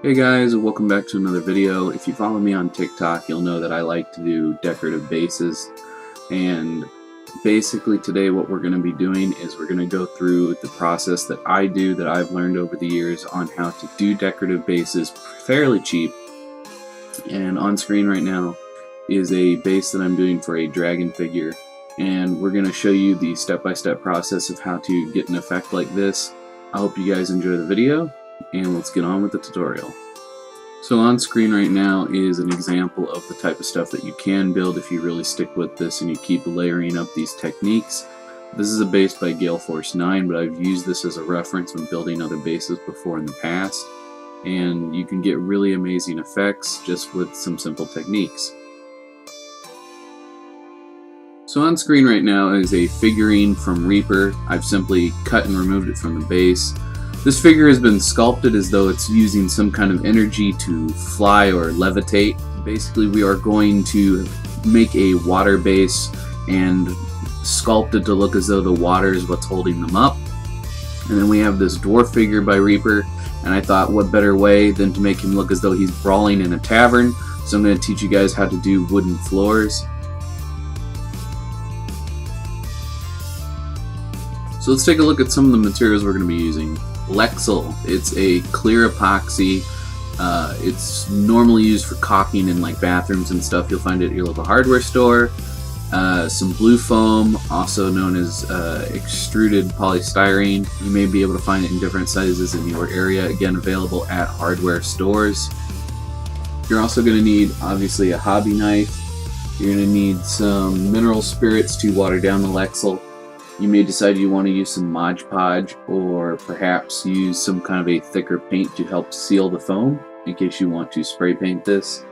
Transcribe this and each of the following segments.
Hey guys, welcome back to another video. If you follow me on TikTok, you'll know that I like to do decorative bases. And basically today what we're going to be doing is we're going to go through the process that I do, that I've learned over the years on how to do decorative bases fairly cheap. And on screen right now is a base that I'm doing for a dragon figure. And we're going to show you the step-by-step process of how to get an effect like this. I hope you guys enjoy the video, and let's get on with the tutorial. So on screen right now is an example of the type of stuff that you can build if you really stick with this and you keep layering up these techniques. This is a base by Gale Force 9, but I've used this as a reference when building other bases before in the past. And you can get really amazing effects just with some simple techniques. So on screen right now is a figurine from Reaper. I've simply cut and removed it from the base. This figure has been sculpted as though it's using some kind of energy to fly or levitate. Basically, we are going to make a water base and sculpt it to look as though the water is what's holding them up. And then we have this dwarf figure by Reaper, and I thought what better way than to make him look as though he's brawling in a tavern. So I'm going to teach you guys how to do wooden floors. So let's take a look at some of the materials we're going to be using. Lexel, it's a clear epoxy. It's normally used for caulking in like bathrooms and stuff. You'll find it at your local hardware store. Some blue foam, also known as extruded polystyrene. You may be able to find it in different sizes in your area. Again, available at hardware stores. You're also going to need, obviously, a hobby knife. You're going to need some mineral spirits to water down the Lexel. You may decide you want to use some Mod Podge, or perhaps use some kind of a thicker paint to help seal the foam in case you want to spray paint this.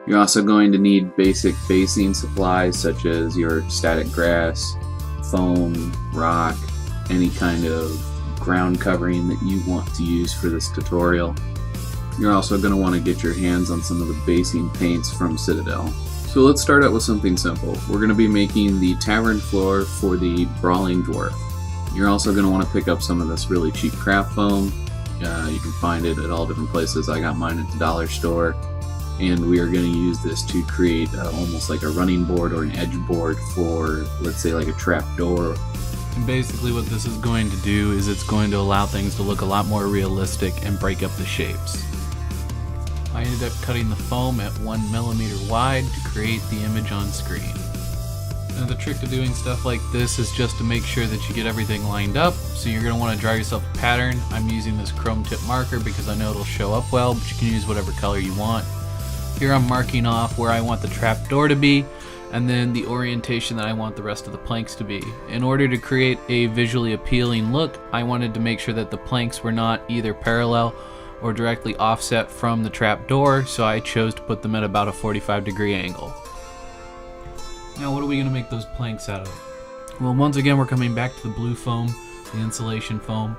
You're also going to need basic basing supplies such as your static grass, foam, rock, any kind of ground covering that you want to use for this tutorial. You're also going to want to get your hands on some of the basing paints from Citadel. So let's start out with something simple. We're going to be making the tavern floor for the brawling dwarf. You're also going to want to pick up some of this really cheap craft foam. You can find it at all different places. I got mine at the dollar store. And we are going to use this to create almost like a running board or an edge board for, let's say, like a trap door. And basically what this is going to do is it's going to allow things to look a lot more realistic and break up the shapes. I ended up cutting the foam at 1 millimeter wide to create the image on screen. Now the trick to doing stuff like this is just to make sure that you get everything lined up. So you're going to want to draw yourself a pattern. I'm using this chrome tip marker because I know it'll show up well, but you can use whatever color you want. Here I'm marking off where I want the trap door to be, and then the orientation that I want the rest of the planks to be. In order to create a visually appealing look, I wanted to make sure that the planks were not either parallel or directly offset from the trap door, so I chose to put them at about a 45-degree angle. Now what are we going to make those planks out of? Well, once again we're coming back to the blue foam, the insulation foam,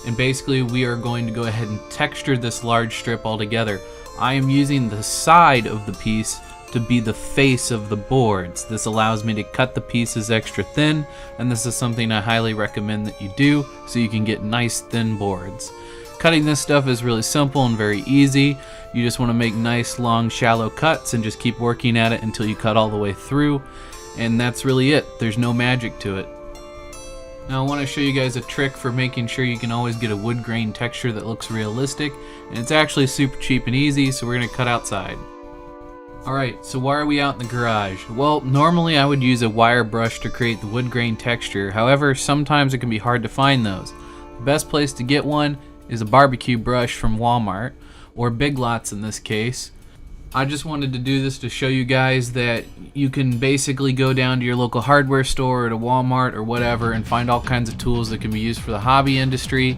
and basically we are going to go ahead and texture this large strip altogether. I am using the side of the piece to be the face of the boards. This allows me to cut the pieces extra thin, and this is something I highly recommend that you do so you can get nice thin boards. Cutting this stuff is really simple and very easy. You just want to make nice long shallow cuts and just keep working at it until you cut all the way through, and that's really it. There's no magic to it. Now I want to show you guys a trick for making sure you can always get a wood grain texture that looks realistic, and it's actually super cheap and easy, so we're going to cut outside. Alright, so why are we out in the garage? Well, normally I would use a wire brush to create the wood grain texture. However, sometimes it can be hard to find those. The best place to get one is a barbecue brush from Walmart, or Big Lots in this case. I just wanted to do this to show you guys that you can basically go down to your local hardware store or to Walmart or whatever and find all kinds of tools that can be used for the hobby industry.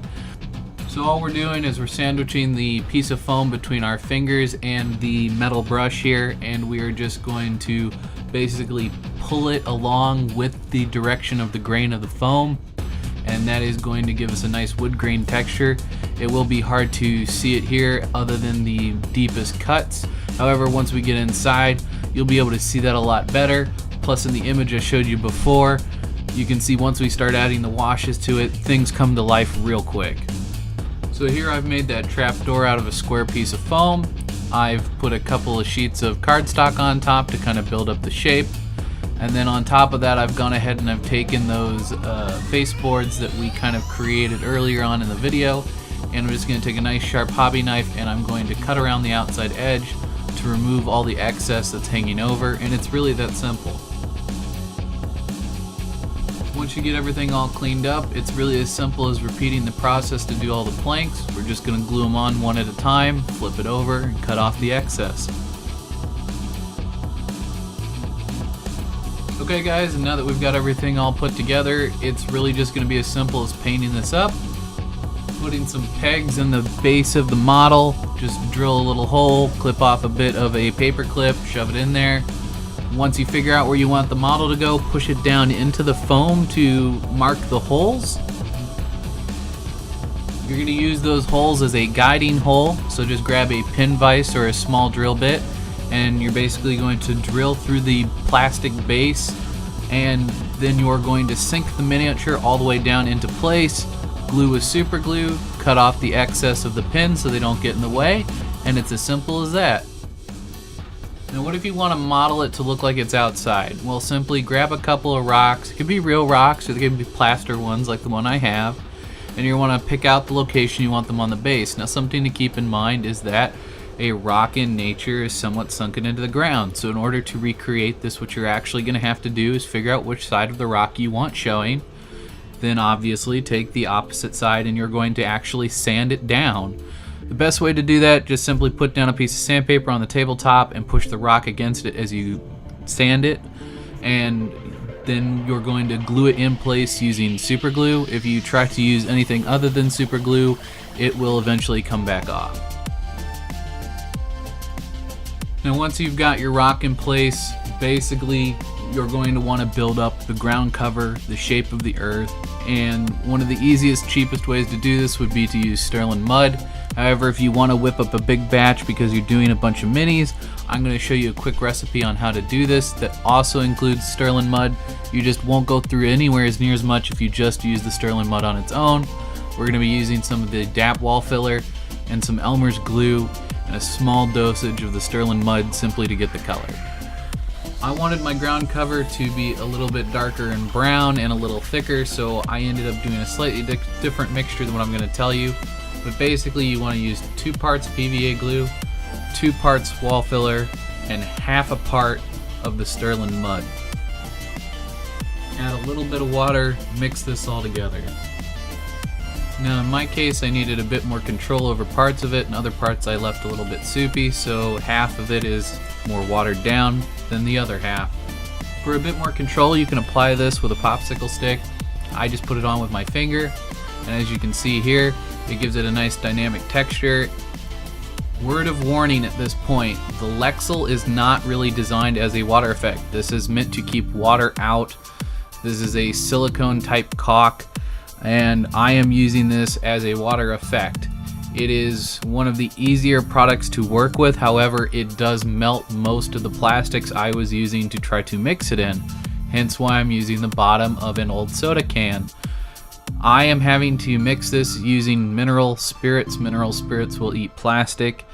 So all we're doing is we're sandwiching the piece of foam between our fingers and the metal brush here, and we are just going to basically pull it along with the direction of the grain of the foam, and that is going to give us a nice wood grain texture. It will be hard to see it here other than the deepest cuts. However, once we get inside, you'll be able to see that a lot better. Plus in the image I showed you before, you can see once we start adding the washes to it, things come to life real quick. So here I've made that trapdoor out of a square piece of foam. I've put a couple of sheets of cardstock on top to kind of build up the shape. And then on top of that, I've gone ahead and I've taken those baseboards that we kind of created earlier on in the video, and I'm just going to take a nice sharp hobby knife and I'm going to cut around the outside edge to remove all the excess that's hanging over, and it's really that simple. Once you get everything all cleaned up, it's really as simple as repeating the process to do all the planks. We're just going to glue them on one at a time, flip it over, and cut off the excess. Okay guys, and now that we've got everything all put together, it's really just going to be as simple as painting this up. Putting some pegs in the base of the model, just drill a little hole, clip off a bit of a paper clip, shove it in there. Once you figure out where you want the model to go, push it down into the foam to mark the holes. You're going to use those holes as a guiding hole, so just grab a pin vise or a small drill bit, and you're basically going to drill through the plastic base, and then you're going to sink the miniature all the way down into place, glue with super glue, cut off the excess of the pins so they don't get in the way, and it's as simple as that. Now what if you want to model it to look like it's outside? Well, simply grab a couple of rocks. It could be real rocks or they could be plaster ones like the one I have, and you want to pick out the location you want them on the base. Now something to keep in mind is that a rock in nature is somewhat sunken into the ground, so in order to recreate this, what you're actually going to have to do is figure out which side of the rock you want showing. Then obviously take the opposite side and you're going to actually sand it down. The best way to do that, just simply put down a piece of sandpaper on the tabletop and push the rock against it as you sand it, and then you're going to glue it in place using super glue. If you try to use anything other than super glue, it will eventually come back off. Now once you've got your rock in place, basically you're going to want to build up the ground cover, the shape of the earth, and one of the easiest, cheapest ways to do this would be to use sterling mud. However, if you want to whip up a big batch because you're doing a bunch of minis, I'm going to show you a quick recipe on how to do this that also includes sterling mud. You just won't go through anywhere as near as much if you just use the sterling mud on its own. We're going to be using some of the DAP wall filler and some Elmer's glue and a small dosage of the sterling mud simply to get the color. I wanted my ground cover to be a little bit darker and brown and a little thicker, so I ended up doing a slightly different mixture than what I'm going to tell you. But basically you want to use 2 parts PVA glue, 2 parts wall filler, and half a part of the sterling mud. Add a little bit of water, mix this all together. Now in my case I needed a bit more control over parts of it, and other parts I left a little bit soupy, so half of it is more watered down than the other half. For a bit more control you can apply this with a popsicle stick. I just put it on with my finger, and as you can see here, it gives it a nice dynamic texture. Word of warning at this point, the Lexel is not really designed as a water effect. This is meant to keep water out. This is a silicone type caulk, and I am using this as a water effect. It is one of the easier products to work with, however it does melt most of the plastics I was using to try to mix it in, hence why I'm using the bottom of an old soda can. I am having to mix this using mineral spirits. Mineral spirits will eat plastic.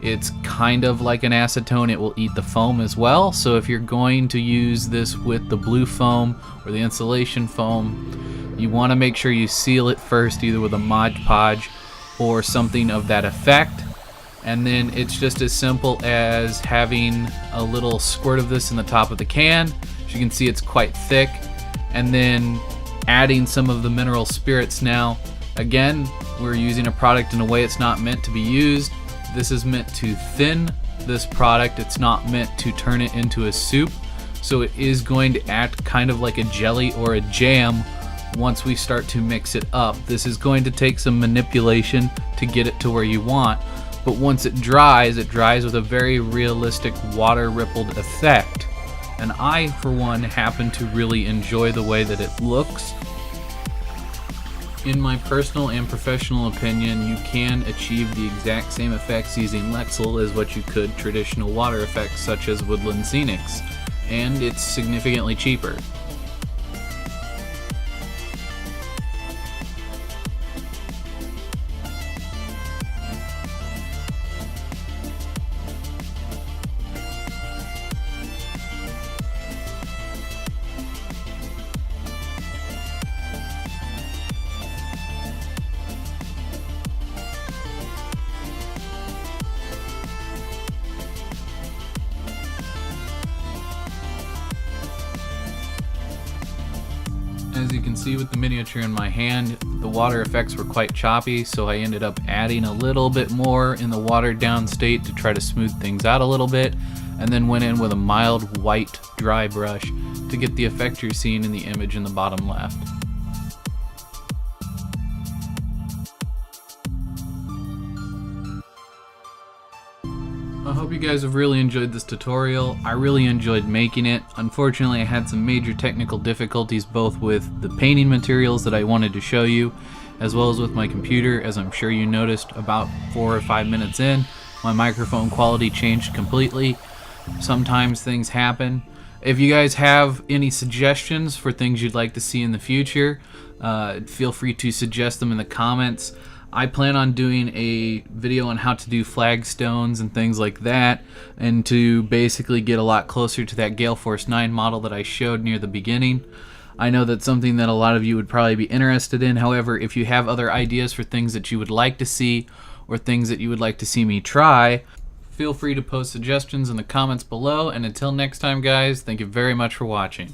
It's kind of like an acetone, it will eat the foam as well, so if you're going to use this with the blue foam or the insulation foam, you want to make sure you seal it first, either with a Mod Podge or something of that effect. And then it's just as simple as having a little squirt of this in the top of the can. As you can see, it's quite thick, and then adding some of the mineral spirits. Now again, we're using a product in a way it's not meant to be used. This is meant to thin this product, it's not meant to turn it into a soup, so it is going to act kind of like a jelly or a jam once we start to mix it up. This is going to take some manipulation to get it to where you want, but once it dries with a very realistic water rippled effect. And I, for one, happen to really enjoy the way that it looks. In my personal and professional opinion, you can achieve the exact same effects using Lexel as what you could traditional water effects such as Woodland Scenics, and it's significantly cheaper. you can see with the miniature in my hand, the water effects were quite choppy, so I ended up adding a little bit more in the watered down state to try to smooth things out a little bit, and then went in with a mild white dry brush to get the effect you're seeing in the image in the bottom left. I hope you guys have really enjoyed this tutorial. I really enjoyed making it. Unfortunately, I had some major technical difficulties both with the painting materials that I wanted to show you, as well as with my computer. As I'm sure you noticed, about 4 or 5 minutes in, my microphone quality changed completely. Sometimes things happen. If you guys have any suggestions for things you'd like to see in the future, feel free to suggest them in the comments. I plan on doing a video on how to do flagstones and things like that, and to basically get a lot closer to that Gale Force 9 model that I showed near the beginning. I know that's something that a lot of you would probably be interested in. However, if you have other ideas for things that you would like to see, or things that you would like to see me try, feel free to post suggestions in the comments below. And until next time, guys, thank you very much for watching.